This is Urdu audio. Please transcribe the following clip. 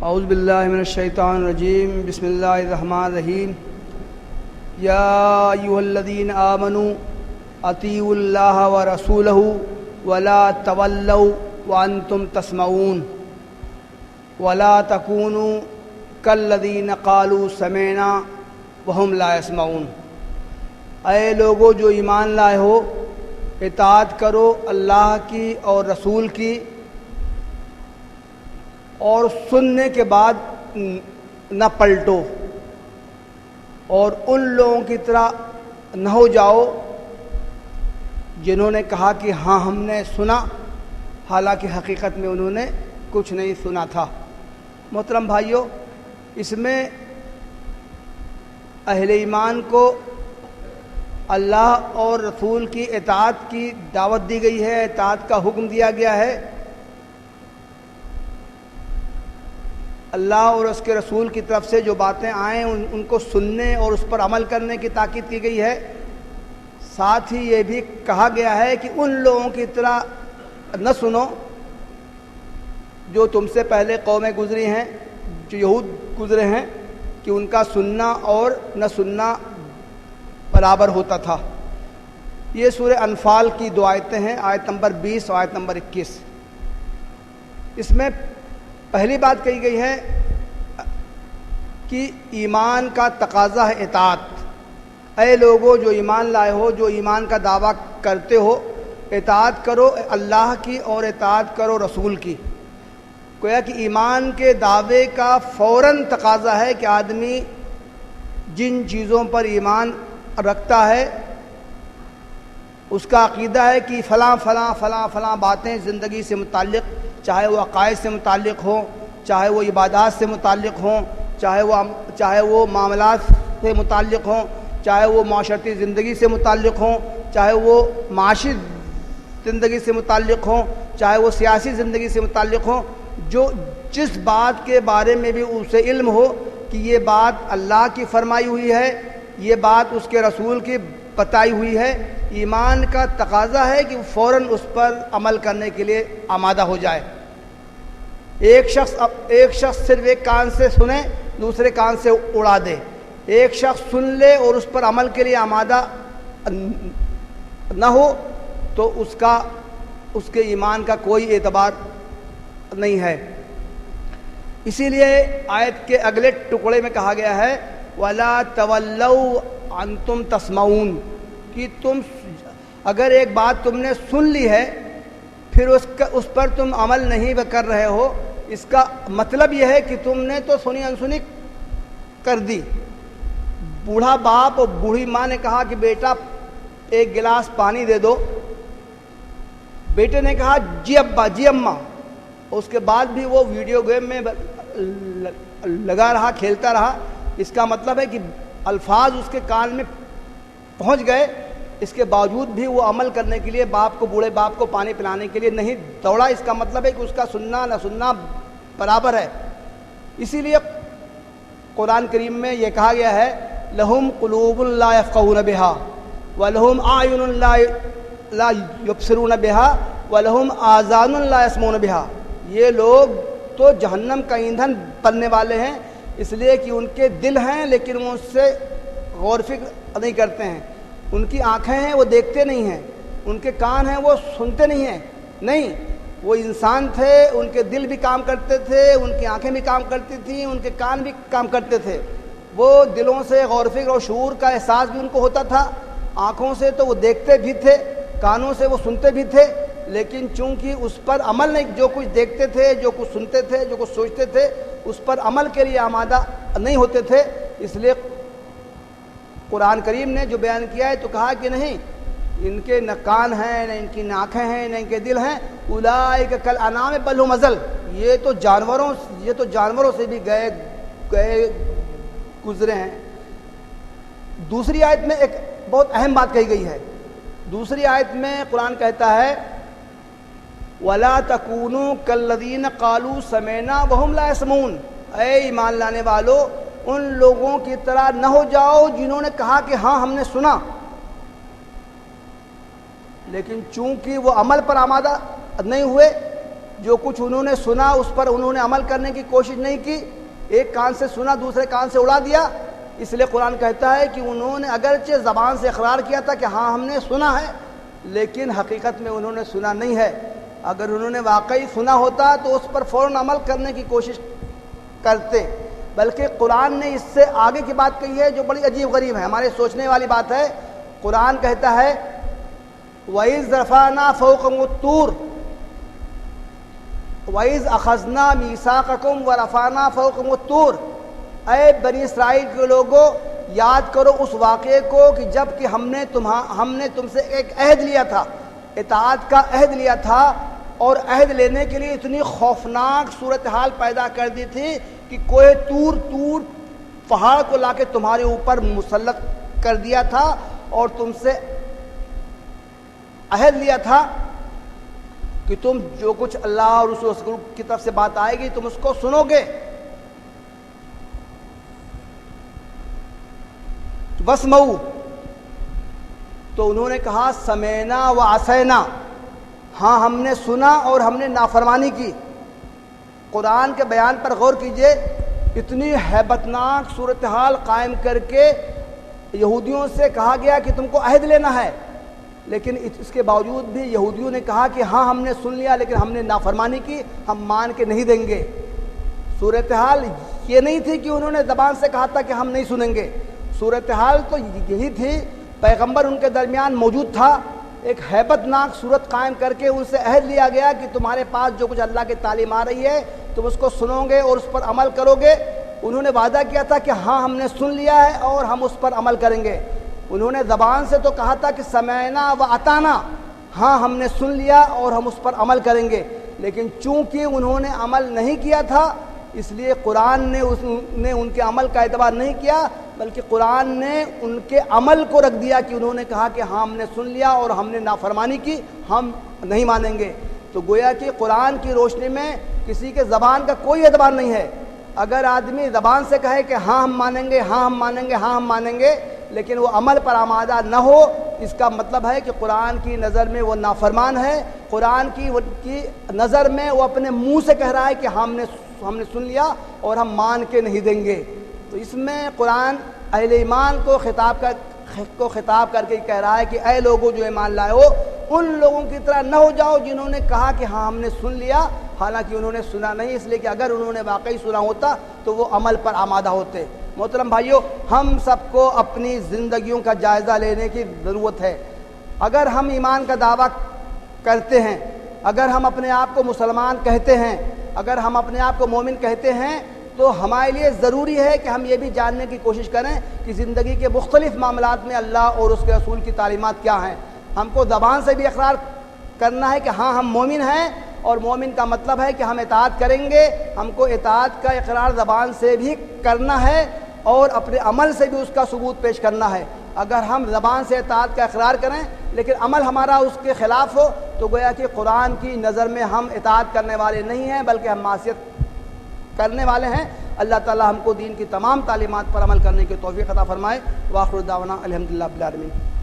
اعوذ باللہ من الشیطان الرجیم بسم اللہ الرحمن الرحیم یا ایھا الذین آمنوا اطیعوا اللہ ورسولہ ولا تولوا وانتم تسمعون ولا تکونوا کالذین قالوا سمعنا وہم لا یسمعون۔ اے لوگو جو ایمان لائے ہو، اطاعت کرو اللہ کی اور رسول کی، اور سننے کے بعد نہ پلٹو، اور ان لوگوں کی طرح نہ ہو جاؤ جنہوں نے کہا کہ ہاں ہم نے سنا، حالانکہ حقیقت میں انہوں نے کچھ نہیں سنا تھا۔ محترم بھائیوں، اس میں اہل ایمان کو اللہ اور رسول کی اطاعت کی دعوت دی گئی ہے، اطاعت کا حکم دیا گیا ہے۔ اللہ اور اس کے رسول کی طرف سے جو باتیں آئیں ان کو سننے اور اس پر عمل کرنے کی تاکید کی گئی ہے۔ ساتھ ہی یہ بھی کہا گیا ہے کہ ان لوگوں کی طرح نہ سنو جو تم سے پہلے قومیں گزری ہیں، جو یہود گزرے ہیں، کہ ان کا سننا اور نہ سننا برابر ہوتا تھا۔ یہ سورہ انفال کی دو آیتیں ہیں، آیت نمبر 20 اور آیت نمبر 21۔ اس میں پہلی بات کہی گئی ہے کہ ایمان کا تقاضا ہے اطاعت۔ اے لوگو جو ایمان لائے ہو، جو ایمان کا دعویٰ کرتے ہو، اطاعت کرو اللہ کی اور اطاعت کرو رسول کی۔ گویا کہ ایمان کے دعوے کا فوراً تقاضا ہے کہ آدمی جن چیزوں پر ایمان رکھتا ہے، اس کا عقیدہ ہے کہ فلاں فلاں فلاں فلاں باتیں زندگی سے متعلق، چاہے وہ عقائد سے متعلق ہوں، چاہے وہ عبادات سے متعلق ہوں، چاہے وہ معاملات سے متعلق ہوں، چاہے وہ معاشرتی زندگی سے متعلق ہوں، چاہے وہ معاشی زندگی سے متعلق ہوں، چاہے وہ سیاسی زندگی سے متعلق ہوں، جس بات کے بارے میں بھی اسے علم ہو کہ یہ بات اللہ کی فرمائی ہوئی ہے، یہ بات اس کے رسول کی بتائی ہوئی ہے، ایمان کا تقاضا ہے کہ فوراً اس پر عمل کرنے کے لیے آمادہ ہو جائے۔ ایک شخص صرف ایک کان سے سنے، دوسرے کان سے اڑا دے۔ ایک شخص سن لے اور اس پر عمل کے لیے آمادہ نہ ہو تو اس کے ایمان کا کوئی اعتبار نہیں ہے۔ اسی لیے آیت کے اگلے ٹکڑے میں کہا گیا ہے وَلَا تَوَلَّوْا أَنْتُمْ تَسْمَعُونَ، کہ تم اگر ایک بات تم نے سن لی ہے پھر اس پر تم عمل نہیں کر رہے ہو، اس کا مطلب یہ ہے کہ تم نے تو سنی انسنی کر دی۔ بوڑھا باپ اور بوڑھی ماں نے کہا کہ بیٹا ایک گلاس پانی دے دو، بیٹے نے کہا جی ابا جی اماں، اس کے بعد بھی وہ ویڈیو گیم میں لگا رہا، کھیلتا رہا۔ اس کا مطلب ہے کہ الفاظ اس کے کان میں پہنچ گئے، اس کے باوجود بھی وہ عمل کرنے کے لیے بوڑھے باپ کو پانی پلانے کے لیے نہیں دوڑا۔ اس کا مطلب ہے کہ اس کا سننا نہ سننا برابر ہے۔ اسی لیے قرآن کریم میں یہ کہا گیا ہے لَهُمْ قُلُوبٌ لَا يَفْقَهُونَ بِهَا وَلَهُمْ أَعْيُنٌ لَا يُبْصِرُونَ بِهَا وَلَهُمْ آذَانٌ لَا يَسْمَعُونَ بِهَا۔ یہ لوگ تو جہنم کا ایندھن بننے والے ہیں، اس لیے کہ ان کے دل ہیں لیکن وہ اس سے غور فکر نہیں کرتے ہیں، ان کی آنکھیں ہیں وہ دیکھتے نہیں ہیں، ان کے کان ہیں وہ سنتے نہیں ہیں۔ نہیں، وہ انسان تھے، ان کے دل بھی کام کرتے تھے، ان کی آنکھیں بھی کام کرتی تھیں، ان کے کان بھی کام کرتے تھے۔ وہ دلوں سے غور فکر اور شعور کا احساس بھی ان کو ہوتا تھا، آنکھوں سے تو وہ دیکھتے بھی تھے، کانوں سے وہ سنتے بھی تھے، لیکن چونکہ اس پر عمل نہیں، جو کچھ دیکھتے تھے، جو کچھ سنتے تھے، جو کچھ سوچتے تھے، اس پر عمل کے لیے آمادہ نہیں ہوتے تھے۔ اس لیے قرآن کریم نے جو بیان کیا ہے تو کہا کہ نہیں، ان کے نہ کان ہیں، نہ ان کی آنکھیں ہیں، نہ ان کے دل ہیں، اولئک کالانعام بل ھم اضل، یہ تو جانوروں سے بھی گئے گزرے ہیں۔ دوسری آیت میں ایک بہت اہم بات کہی گئی ہے۔ دوسری آیت میں قرآن کہتا ہے وَلَا تَكُونُوا كَالَّذِينَ قَالُوا سَمِعْنَا وَهُمْ لَا يَسْمَعُونَ، اے ایمان لانے والو ان لوگوں کی طرح نہ ہو جاؤ جنہوں نے کہا کہ ہاں ہم نے سنا، لیکن چونکہ وہ عمل پر آمادہ نہیں ہوئے جو کچھ انہوں نے سنا اس پر انہوں نے عمل کرنے کی کوشش نہیں کی، ایک کان سے سنا دوسرے کان سے اڑا دیا۔ اس لیے قرآن کہتا ہے کہ انہوں نے اگرچہ زبان سے اقرار کیا تھا کہ ہاں ہم نے سنا ہے، لیکن حقیقت میں انہوں نے سنا نہیں ہے۔ اگر انہوں نے واقعی سنا ہوتا تو اس پر فوراً عمل کرنے کی کوشش کرتے، بلکہ قرآن نے اس سے آگے کی بات کہی ہے جو بڑی عجیب غریب ہے، ہمارے سوچنے والی بات ہے۔ قرآن کہتا ہے وَإِذْ رَفَعْنَا فَوْقَكُمُ الطُّورَ وَإِذْ أَخَذْنَا مِيثَاقَكُمْ وَرَفَعْنَا فَوْقَكُمُ الطُّورَ، اے بنی اسرائیل کے لوگوں یاد کرو اس واقعے کو کہ جب کہ ہم نے تم سے ایک عہد لیا تھا، اطاعت کا عہد لیا تھا، اور عہد لینے کے لیے اتنی خوفناک صورتحال پیدا کر دی تھی کہ کوہ طور پہاڑ کو لا کے تمہارے اوپر مسلط کر دیا تھا، اور تم سے عہد لیا تھا کہ تم جو کچھ اللہ اور رسول کی طرف سے بات آئے گی تم اس کو سنو گے۔ وَاسْمَعُوا، تو انہوں نے کہا سمینا و عصینا، ہاں ہم نے سنا اور ہم نے نافرمانی کی۔ قرآن کے بیان پر غور کیجئے، اتنی ہیبتناک صورتحال قائم کر کے یہودیوں سے کہا گیا کہ تم کو عہد لینا ہے، لیکن اس کے باوجود بھی یہودیوں نے کہا کہ ہاں ہم نے سن لیا لیکن ہم نے نافرمانی کی، ہم مان کے نہیں دیں گے۔ صورتحال یہ نہیں تھی کہ انہوں نے زبان سے کہا تھا کہ ہم نہیں سنیں گے، صورتحال تو یہی تھی، پیغمبر ان کے درمیان موجود تھا، ایک ہیبت ناک صورت قائم کر کے ان سے عہد لیا گیا کہ تمہارے پاس جو کچھ اللہ کی تعلیم آ رہی ہے تم اس کو سنو گے اور اس پر عمل کرو گے۔ انہوں نے وعدہ کیا تھا کہ ہاں ہم نے سن لیا ہے اور ہم اس پر عمل کریں گے۔ انہوں نے زبان سے تو کہا تھا کہ سمعنا و اطعنا، ہاں ہم نے سن لیا اور ہم اس پر عمل کریں گے، لیکن چونکہ انہوں نے عمل نہیں کیا تھا اس لیے قرآن نے ان کے عمل کا اعتبار نہیں کیا، بلکہ قرآن نے ان کے عمل کو رکھ دیا کہ انہوں نے کہا کہ ہاں ہم نے سن لیا اور ہم نے نافرمانی کی، ہم نہیں مانیں گے۔ تو گویا کہ قرآن کی روشنی میں کسی کے زبان کا کوئی اعتبار نہیں ہے۔ اگر آدمی زبان سے کہے کہ ہاں ہم مانیں گے، ہاں ہم مانیں گے، ہاں ہم مانیں گے، لیکن وہ عمل پر آمادہ نہ ہو، اس کا مطلب ہے کہ قرآن کی نظر میں وہ نافرمان ہے، قرآن کی نظر میں وہ اپنے منہ سے کہہ رہا ہے کہ ہم نے سن لیا اور ہم مان کے نہیں دیں گے۔ تو اس میں قرآن اہل ایمان کو خطاب کر کے کہہ رہا ہے کہ اے لوگوں جو ایمان لائے ہو، ان لوگوں کی طرح نہ ہو جاؤ جنہوں نے کہا کہ ہاں ہم نے سن لیا، حالانکہ انہوں نے سنا نہیں، اس لیے کہ اگر انہوں نے واقعی سنا ہوتا تو وہ عمل پر آمادہ ہوتے۔ محترم بھائیوں، ہم سب کو اپنی زندگیوں کا جائزہ لینے کی ضرورت ہے۔ اگر ہم ایمان کا دعویٰ کرتے ہیں، اگر ہم اپنے آپ کو مسلمان کہتے ہیں، اگر ہم اپنے آپ کو مومن کہتے ہیں، تو ہمارے لیے ضروری ہے کہ ہم یہ بھی جاننے کی کوشش کریں کہ زندگی کے مختلف معاملات میں اللہ اور اس کے رسول کی تعلیمات کیا ہیں۔ ہم کو زبان سے بھی اقرار کرنا ہے کہ ہاں ہم مومن ہیں، اور مومن کا مطلب ہے کہ ہم اطاعت کریں گے، ہم کو اطاعت کا اقرار زبان سے بھی کرنا ہے اور اپنے عمل سے بھی اس کا ثبوت پیش کرنا ہے۔ اگر ہم زبان سے اطاعت کا اقرار کریں لیکن عمل ہمارا اس کے خلاف ہو تو گویا کہ قرآن کی نظر میں ہم اطاعت کرنے والے نہیں ہیں بلکہ ہم معصیت کرنے والے ہیں۔ اللہ تعالی ہم کو دین کی تمام تعلیمات پر عمل کرنے کی توفیق عطا فرمائے۔ وآخر دعوانا الحمدللہ رب العالمین۔